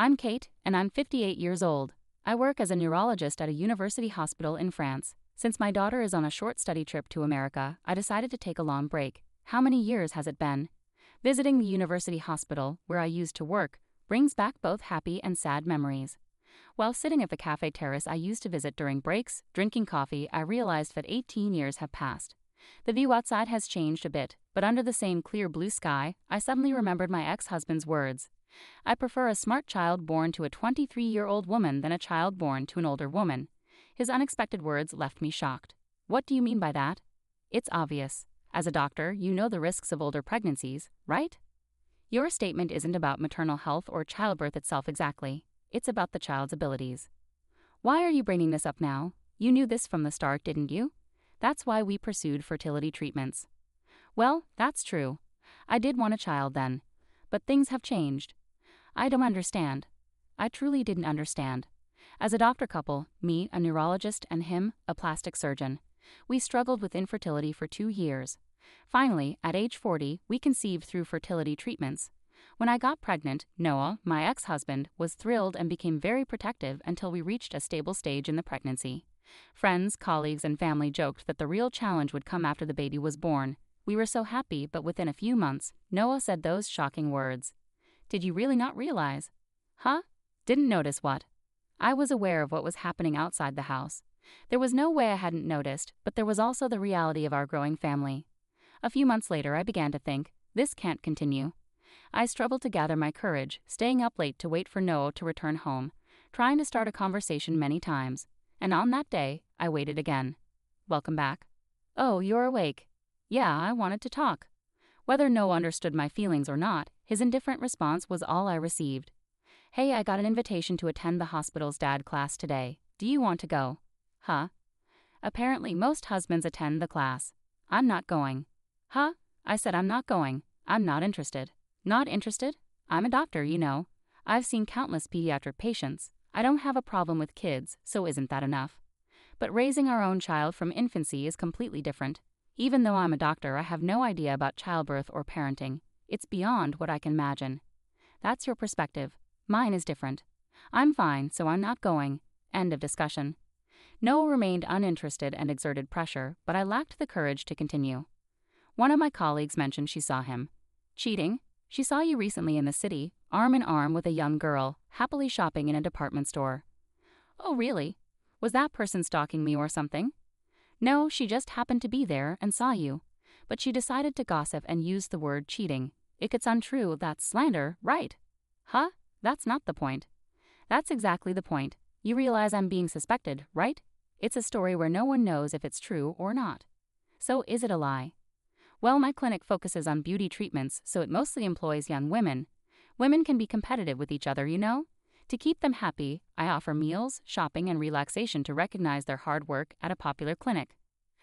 I'm Kate, and I'm 58 years old. I work as a neurologist at a university hospital in France. Since my daughter is on a short study trip to America, I decided to take a long break. How many years has it been? Visiting the university hospital, where I used to work, brings back both happy and sad memories. While sitting at the café terrace I used to visit during breaks, drinking coffee, I realized that 18 years have passed. The view outside has changed a bit, but under the same clear blue sky, I suddenly remembered my ex-husband's words. I prefer a smart child born to a 23-year-old woman than a child born to an older woman. His unexpected words left me shocked. What do you mean by that? It's obvious. As a doctor, you know the risks of older pregnancies, right? Your statement isn't about maternal health or childbirth itself exactly. It's about the child's abilities. Why are you bringing this up now? You knew this from the start, didn't you? That's why we pursued fertility treatments. Well, that's true. I did want a child then. But things have changed. I don't understand. I truly didn't understand. As a doctor couple, me, a neurologist, and him, a plastic surgeon, we struggled with infertility for 2 years. Finally, at age 40, we conceived through fertility treatments. When I got pregnant, Noah, my ex-husband, was thrilled and became very protective until we reached a stable stage in the pregnancy. Friends, colleagues, and family joked that the real challenge would come after the baby was born. We were so happy, but within a few months, Noah said those shocking words. Did you really not realize? Huh? Didn't notice what? I was aware of what was happening outside the house. There was no way I hadn't noticed, but there was also the reality of our growing family. A few months later, I began to think, this can't continue. I struggled to gather my courage, staying up late to wait for Noah to return home, trying to start a conversation many times. And on that day, I waited again. Welcome back. Oh, you're awake. Yeah, I wanted to talk. Whether Noah understood my feelings or not, his indifferent response was all I received. Hey, I got an invitation to attend the hospital's dad class today. Do you want to go? Huh? Apparently, most husbands attend the class. I'm not going. Huh? I said I'm not going. I'm not interested. Not interested? I'm a doctor, you know. I've seen countless pediatric patients. I don't have a problem with kids, so isn't that enough? But raising our own child from infancy is completely different. Even though I'm a doctor, I have no idea about childbirth or parenting. It's beyond what I can imagine. That's your perspective. Mine is different. I'm fine, so I'm not going. End of discussion. Noah remained uninterested and exerted pressure, but I lacked the courage to continue. One of my colleagues mentioned she saw him. Cheating? She saw you recently in the city, arm in arm with a young girl, happily shopping in a department store. Oh, really? Was that person stalking me or something? No, she just happened to be there and saw you. But she decided to gossip and used the word cheating. If it's untrue, that's slander, right? Huh? That's not the point. That's exactly the point. You realize I'm being suspected, right? It's a story where no one knows if it's true or not. So is it a lie? Well, my clinic focuses on beauty treatments, so it mostly employs young women. Women can be competitive with each other, you know? To keep them happy, I offer meals, shopping, and relaxation to recognize their hard work at a popular clinic.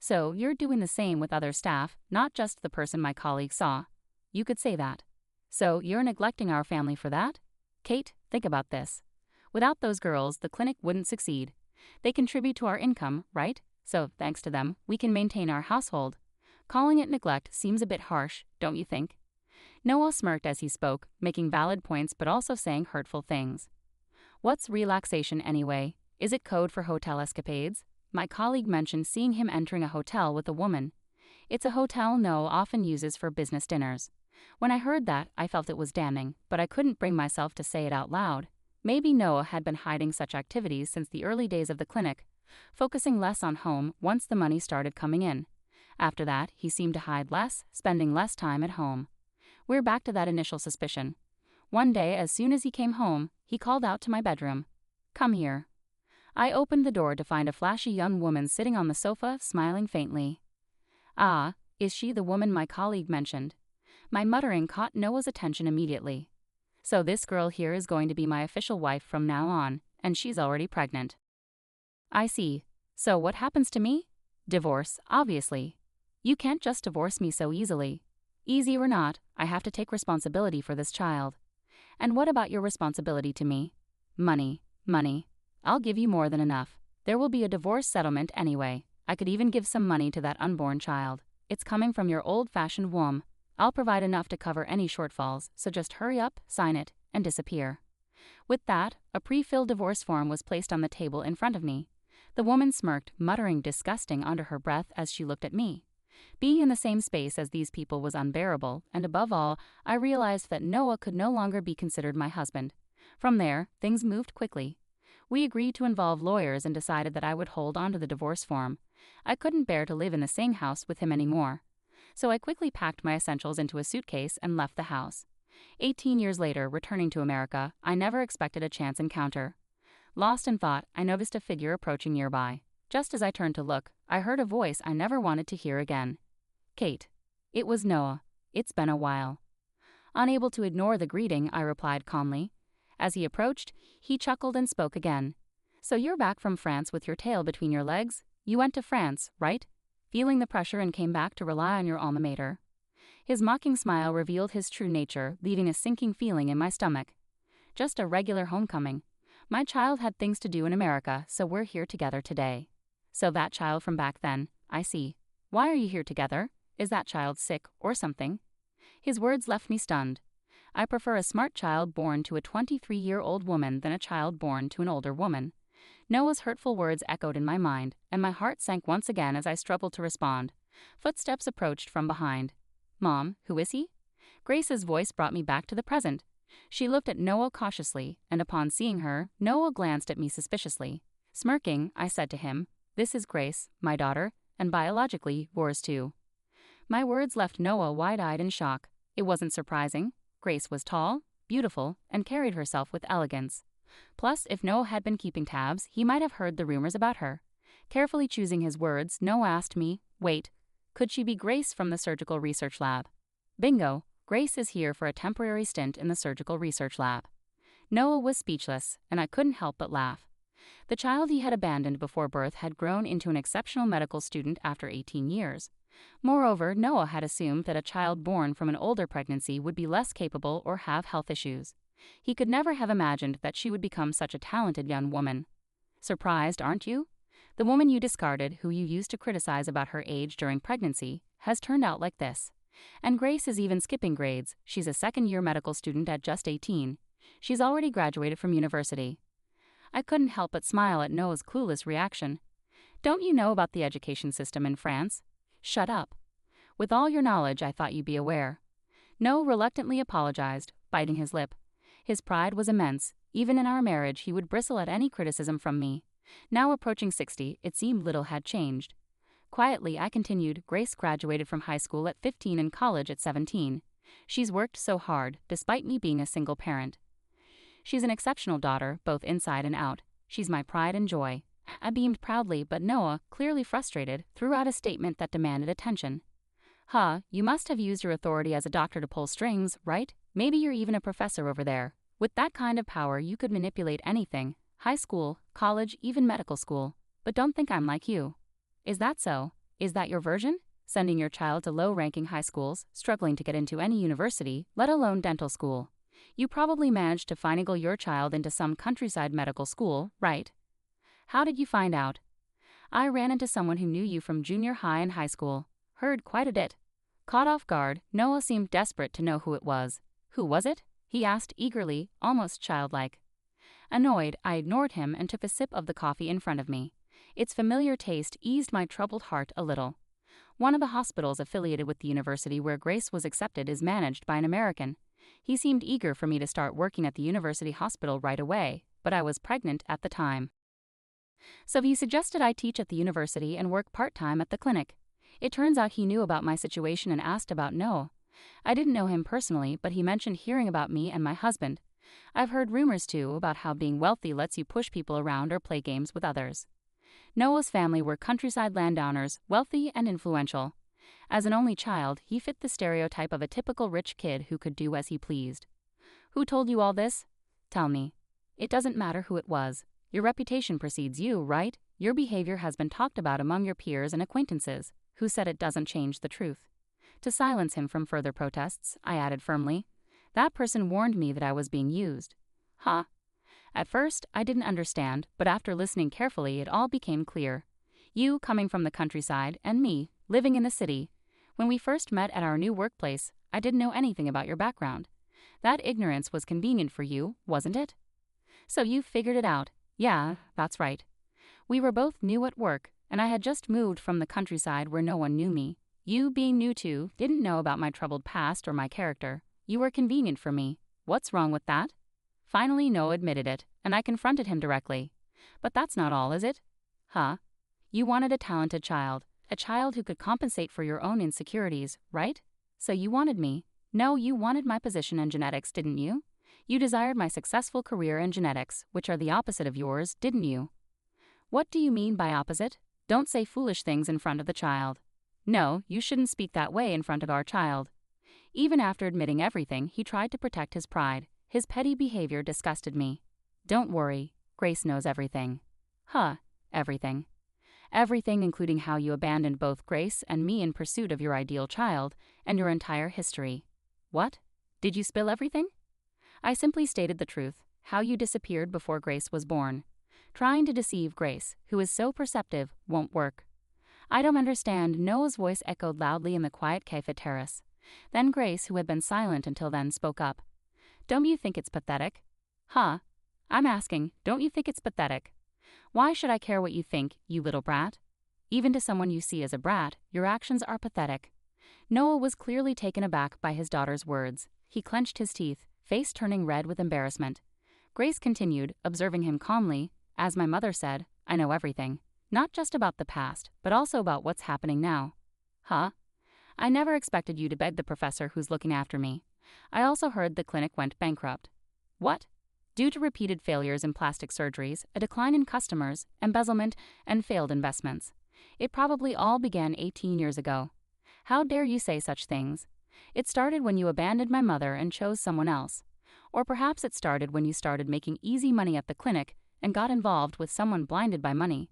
So you're doing the same with other staff, not just the person my colleague saw. You could say that. So you're neglecting our family for that? Kate, think about this. Without those girls, the clinic wouldn't succeed. They contribute to our income, right? So, thanks to them, we can maintain our household. Calling it neglect seems a bit harsh, don't you think? Noah smirked as he spoke, making valid points but also saying hurtful things. What's relaxation anyway? Is it code for hotel escapades? My colleague mentioned seeing him entering a hotel with a woman. It's a hotel Noah often uses for business dinners. When I heard that, I felt it was damning, but I couldn't bring myself to say it out loud. Maybe Noah had been hiding such activities since the early days of the clinic, focusing less on home once the money started coming in. After that, he seemed to hide less, spending less time at home. We're back to that initial suspicion. One day, as soon as he came home, he called out to my bedroom. Come here. I opened the door to find a flashy young woman sitting on the sofa, smiling faintly. Ah, is she the woman my colleague mentioned? My muttering caught Noah's attention immediately. So this girl here is going to be my official wife from now on, and she's already pregnant. I see. So what happens to me? Divorce, obviously. You can't just divorce me so easily. Easy or not, I have to take responsibility for this child. And what about your responsibility to me? Money, money. I'll give you more than enough. There will be a divorce settlement anyway. I could even give some money to that unborn child. It's coming from your old-fashioned womb. I'll provide enough to cover any shortfalls, so just hurry up, sign it, and disappear. With that, a pre-filled divorce form was placed on the table in front of me. The woman smirked, muttering disgusting under her breath as she looked at me. Being in the same space as these people was unbearable, and above all, I realized that Noah could no longer be considered my husband. From there, things moved quickly. We agreed to involve lawyers and decided that I would hold onto the divorce form. I couldn't bear to live in the same house with him anymore. So I quickly packed my essentials into a suitcase and left the house. 18 years later, returning to America, I never expected a chance encounter. Lost in thought, I noticed a figure approaching nearby. Just as I turned to look, I heard a voice I never wanted to hear again. Kate. It was Noah. It's been a while. Unable to ignore the greeting, I replied calmly. As he approached, he chuckled and spoke again. So you're back from France with your tail between your legs? You went to France, right? Feeling the pressure and came back to rely on your alma mater. His mocking smile revealed his true nature, leaving a sinking feeling in my stomach. Just a regular homecoming. My child had things to do in America, so we're here together today. So that child from back then, I see. Why are you here together? Is that child sick or something? His words left me stunned. I prefer a smart child born to a 23-year-old woman than a child born to an older woman. Noah's hurtful words echoed in my mind, and my heart sank once again as I struggled to respond. Footsteps approached from behind. Mom, who is he? Grace's voice brought me back to the present. She looked at Noah cautiously, and upon seeing her, Noah glanced at me suspiciously. Smirking, I said to him, "This is Grace, my daughter, and biologically, yours too." My words left Noah wide-eyed in shock. It wasn't surprising. Grace was tall, beautiful, and carried herself with elegance. Plus, if Noah had been keeping tabs, he might have heard the rumors about her. Carefully choosing his words, Noah asked me, "Wait, could she be Grace from the surgical research lab?" Bingo, Grace is here for a temporary stint in the surgical research lab. Noah was speechless, and I couldn't help but laugh. The child he had abandoned before birth had grown into an exceptional medical student after 18 years. Moreover, Noah had assumed that a child born from an older pregnancy would be less capable or have health issues. He could never have imagined that she would become such a talented young woman. Surprised, aren't you? The woman you discarded, who you used to criticize about her age during pregnancy, has turned out like this. And Grace is even skipping grades. She's a second-year medical student at just 18. She's already graduated from university. I couldn't help but smile at Noah's clueless reaction. Don't you know about the education system in France? Shut up. With all your knowledge, I thought you'd be aware. Noah reluctantly apologized, biting his lip. His pride was immense. Even in our marriage, he would bristle at any criticism from me. Now approaching 60, it seemed little had changed. Quietly, I continued, Grace graduated from high school at 15 and college at 17. She's worked so hard, despite me being a single parent. She's an exceptional daughter, both inside and out. She's my pride and joy. I beamed proudly, but Noah, clearly frustrated, threw out a statement that demanded attention. You must have used your authority as a doctor to pull strings, right? Maybe you're even a professor over there. With that kind of power, you could manipulate anything. High school, college, even medical school. But don't think I'm like you. Is that so? Is that your version? Sending your child to low-ranking high schools, struggling to get into any university, let alone dental school. You probably managed to finagle your child into some countryside medical school, right? How did you find out? I ran into someone who knew you from junior high and high school. Heard quite a bit. Caught off guard, Noah seemed desperate to know who it was. Who was it? He asked eagerly, almost childlike. Annoyed, I ignored him and took a sip of the coffee in front of me. Its familiar taste eased my troubled heart a little. One of the hospitals affiliated with the university where Grace was accepted is managed by an American. He seemed eager for me to start working at the university hospital right away, but I was pregnant at the time. So he suggested I teach at the university and work part-time at the clinic. It turns out he knew about my situation and asked about Noah. I didn't know him personally, but he mentioned hearing about me and my husband. I've heard rumors too about how being wealthy lets you push people around or play games with others. Noah's family were countryside landowners, wealthy and influential. As an only child, he fit the stereotype of a typical rich kid who could do as he pleased. Who told you all this? Tell me. It doesn't matter who it was. Your reputation precedes you, right? Your behavior has been talked about among your peers and acquaintances, who said it doesn't change the truth. To silence him from further protests, I added firmly, that person warned me that I was being used. At first, I didn't understand, but after listening carefully, it all became clear. You, coming from the countryside, and me, living in the city. When we first met at our new workplace, I didn't know anything about your background. That ignorance was convenient for you, wasn't it? So you figured it out. Yeah, that's right. We were both new at work, and I had just moved from the countryside where no one knew me. You, being new too, didn't know about my troubled past or my character. You were convenient for me. What's wrong with that? Finally, Noah admitted it, and I confronted him directly. But that's not all, is it? Huh? You wanted a talented child, a child who could compensate for your own insecurities, right? So you wanted me. No, you wanted my position in genetics, didn't you? You desired my successful career in genetics, which are the opposite of yours, didn't you? What do you mean by opposite? Don't say foolish things in front of the child. No, you shouldn't speak that way in front of our child. Even after admitting everything, he tried to protect his pride. His petty behavior disgusted me. Don't worry, Grace knows everything. Huh, everything. Everything, including how you abandoned both Grace and me in pursuit of your ideal child, and your entire history. What? Did you spill everything? I simply stated the truth, how you disappeared before Grace was born. Trying to deceive Grace, who is so perceptive, won't work. I don't understand, Noah's voice echoed loudly in the quiet café terrace. Then Grace, who had been silent until then, spoke up. Don't you think it's pathetic? Huh? I'm asking, don't you think it's pathetic? Why should I care what you think, you little brat? Even to someone you see as a brat, your actions are pathetic. Noah was clearly taken aback by his daughter's words. He clenched his teeth, face turning red with embarrassment. Grace continued, observing him calmly. As my mother said, I know everything. Not just about the past, but also about what's happening now. Huh? I never expected you to beg the professor who's looking after me. I also heard the clinic went bankrupt. What? Due to repeated failures in plastic surgeries, a decline in customers, embezzlement, and failed investments. It probably all began 18 years ago. How dare you say such things? It started when you abandoned my mother and chose someone else. Or perhaps it started when you started making easy money at the clinic and got involved with someone blinded by money.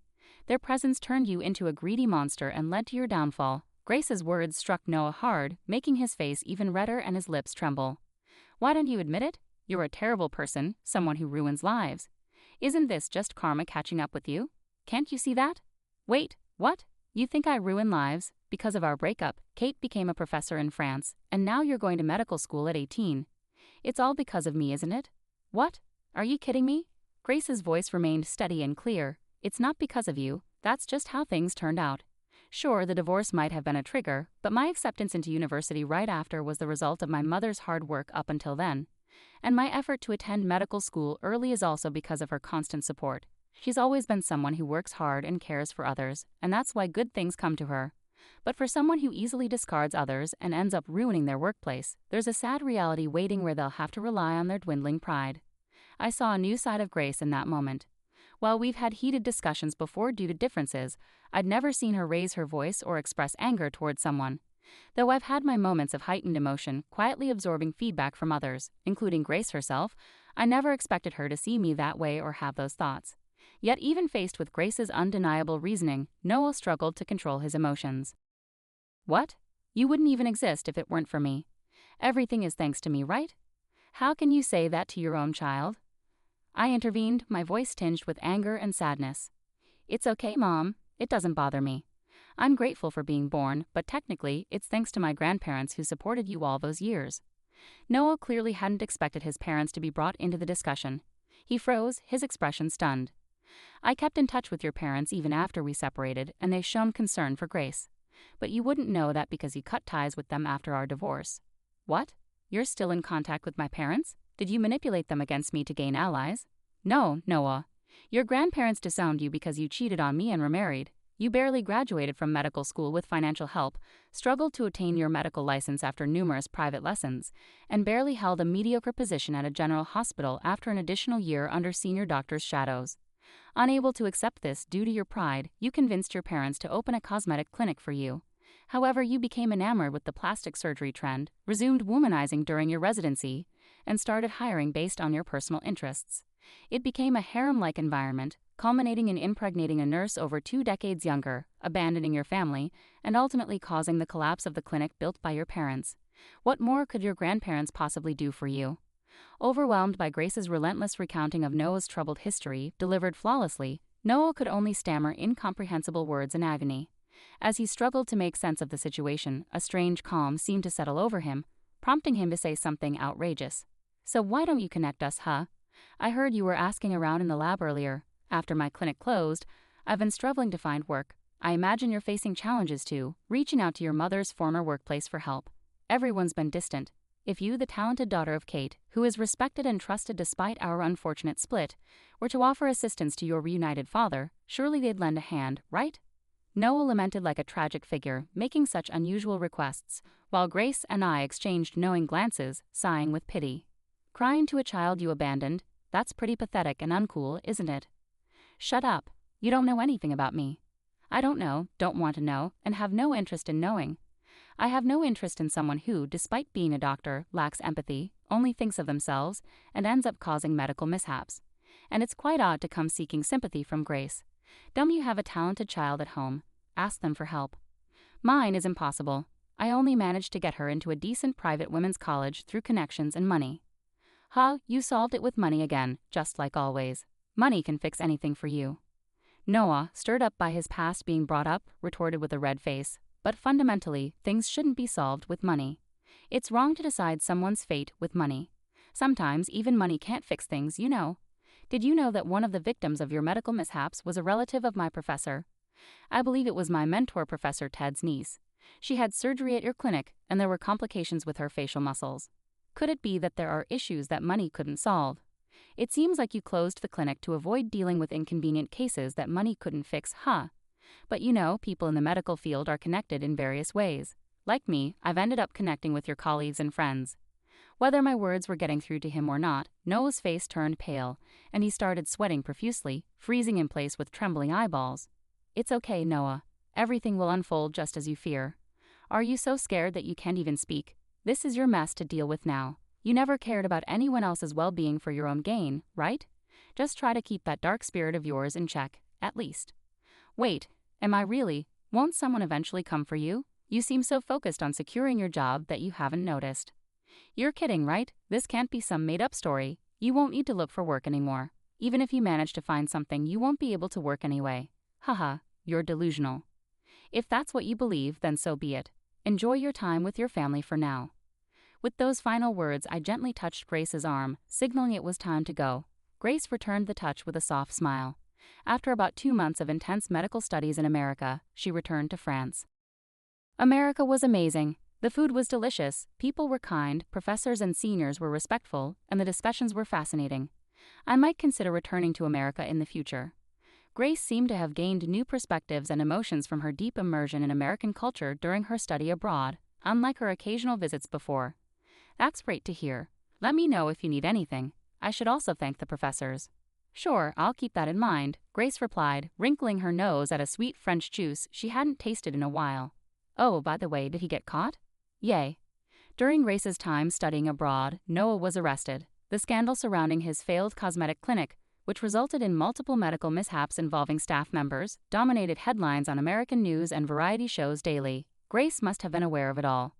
Their presence turned you into a greedy monster and led to your downfall. Grace's words struck Noah hard, making his face even redder and his lips tremble. Why don't you admit it? You're a terrible person, someone who ruins lives. Isn't this just karma catching up with you? Can't you see that? Wait, what? You think I ruin lives? Because of our breakup, Kate became a professor in France, and now you're going to medical school at 18. It's all because of me, isn't it? What? Are you kidding me? Grace's voice remained steady and clear. It's not because of you, that's just how things turned out. Sure, the divorce might have been a trigger, but my acceptance into university right after was the result of my mother's hard work up until then. And my effort to attend medical school early is also because of her constant support. She's always been someone who works hard and cares for others, and that's why good things come to her. But for someone who easily discards others and ends up ruining their workplace, there's a sad reality waiting where they'll have to rely on their dwindling pride. I saw a new side of Grace in that moment. While we've had heated discussions before due to differences, I'd never seen her raise her voice or express anger towards someone. Though I've had my moments of heightened emotion, quietly absorbing feedback from others, including Grace herself, I never expected her to see me that way or have those thoughts. Yet even faced with Grace's undeniable reasoning, Noah struggled to control his emotions. What? You wouldn't even exist if it weren't for me. Everything is thanks to me, right? How can you say that to your own child? I intervened, my voice tinged with anger and sadness. It's okay, Mom. It doesn't bother me. I'm grateful for being born, but technically, it's thanks to my grandparents who supported you all those years. Noah clearly hadn't expected his parents to be brought into the discussion. He froze, his expression stunned. I kept in touch with your parents even after we separated, and they've shown concern for Grace. But you wouldn't know that because you cut ties with them after our divorce. What? You're still in contact with my parents? Did you manipulate them against me to gain allies? No, Noah. Your grandparents disowned you because you cheated on me and remarried. You barely graduated from medical school with financial help, struggled to attain your medical license after numerous private lessons, and barely held a mediocre position at a general hospital after an additional year under senior doctors' shadows. Unable to accept this due to your pride, you convinced your parents to open a cosmetic clinic for you. However, you became enamored with the plastic surgery trend, resumed womanizing during your residency, and started hiring based on your personal interests. It became a harem-like environment, culminating in impregnating a nurse over 2 decades younger, abandoning your family, and ultimately causing the collapse of the clinic built by your parents. What more could your grandparents possibly do for you? Overwhelmed by Grace's relentless recounting of Noah's troubled history, delivered flawlessly, Noah could only stammer incomprehensible words in agony. As he struggled to make sense of the situation, a strange calm seemed to settle over him, prompting him to say something outrageous. So why don't you connect us, huh? I heard you were asking around in the lab earlier. After my clinic closed, I've been struggling to find work. I imagine you're facing challenges too, reaching out to your mother's former workplace for help. Everyone's been distant. If you, the talented daughter of Kate, who is respected and trusted despite our unfortunate split, were to offer assistance to your reunited father, surely they'd lend a hand, right? Noah lamented like a tragic figure, making such unusual requests, while Grace and I exchanged knowing glances, sighing with pity. Crying to a child you abandoned? That's pretty pathetic and uncool, isn't it? Shut up. You don't know anything about me. I don't know, don't want to know, and have no interest in knowing. I have no interest in someone who, despite being a doctor, lacks empathy, only thinks of themselves, and ends up causing medical mishaps. And it's quite odd to come seeking sympathy from Grace. Don't you have a talented child at home? Ask them for help. Mine is impossible. I only managed to get her into a decent private women's college through connections and money. Ha, you solved it with money again, just like always. Money can fix anything for you. Noah, stirred up by his past being brought up, retorted with a red face. But fundamentally, things shouldn't be solved with money. It's wrong to decide someone's fate with money. Sometimes even money can't fix things, you know. Did you know that one of the victims of your medical mishaps was a relative of my professor? I believe it was my mentor, Professor Ted's niece. She had surgery at your clinic, and there were complications with her facial muscles. Could it be that there are issues that money couldn't solve? It seems like you closed the clinic to avoid dealing with inconvenient cases that money couldn't fix, huh? But you know, people in the medical field are connected in various ways. Like me, I've ended up connecting with your colleagues and friends. Whether my words were getting through to him or not, Noah's face turned pale, and he started sweating profusely, freezing in place with trembling eyeballs. It's okay, Noah. Everything will unfold just as you fear. Are you so scared that you can't even speak? This is your mess to deal with now. You never cared about anyone else's well-being for your own gain, right? Just try to keep that dark spirit of yours in check, at least. Wait, am I really? Won't someone eventually come for you? You seem so focused on securing your job that you haven't noticed. You're kidding, right? This can't be some made-up story. You won't need to look for work anymore. Even if you manage to find something, you won't be able to work anyway. Haha, you're delusional. If that's what you believe, then so be it. Enjoy your time with your family for now. With those final words, I gently touched Grace's arm, signaling it was time to go. Grace returned the touch with a soft smile. After about 2 months of intense medical studies in America, she returned to France. America was amazing. The food was delicious, people were kind, professors and seniors were respectful, and the discussions were fascinating. I might consider returning to America in the future. Grace seemed to have gained new perspectives and emotions from her deep immersion in American culture during her study abroad, unlike her occasional visits before. That's great to hear. Let me know if you need anything. I should also thank the professors. Sure, I'll keep that in mind, Grace replied, wrinkling her nose at a sweet French juice she hadn't tasted in a while. Oh, by the way, did he get caught? Yay. During Grace's time studying abroad, Noah was arrested. The scandal surrounding his failed cosmetic clinic, which resulted in multiple medical mishaps involving staff members, dominated headlines on American news and variety shows daily. Grace must have been aware of it all.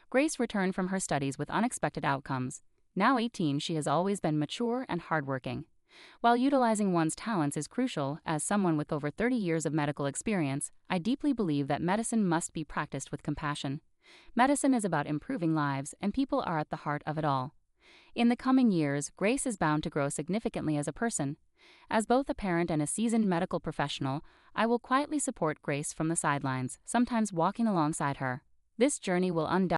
Grace returned from her studies with unexpected outcomes. Now 18, she has always been mature and hardworking. While utilizing one's talents is crucial, as someone with over 30 years of medical experience, I deeply believe that medicine must be practiced with compassion. Medicine is about improving lives, and people are at the heart of it all. In the coming years, Grace is bound to grow significantly as a person. As both a parent and a seasoned medical professional, I will quietly support Grace from the sidelines, sometimes walking alongside her. This journey will undoubtedly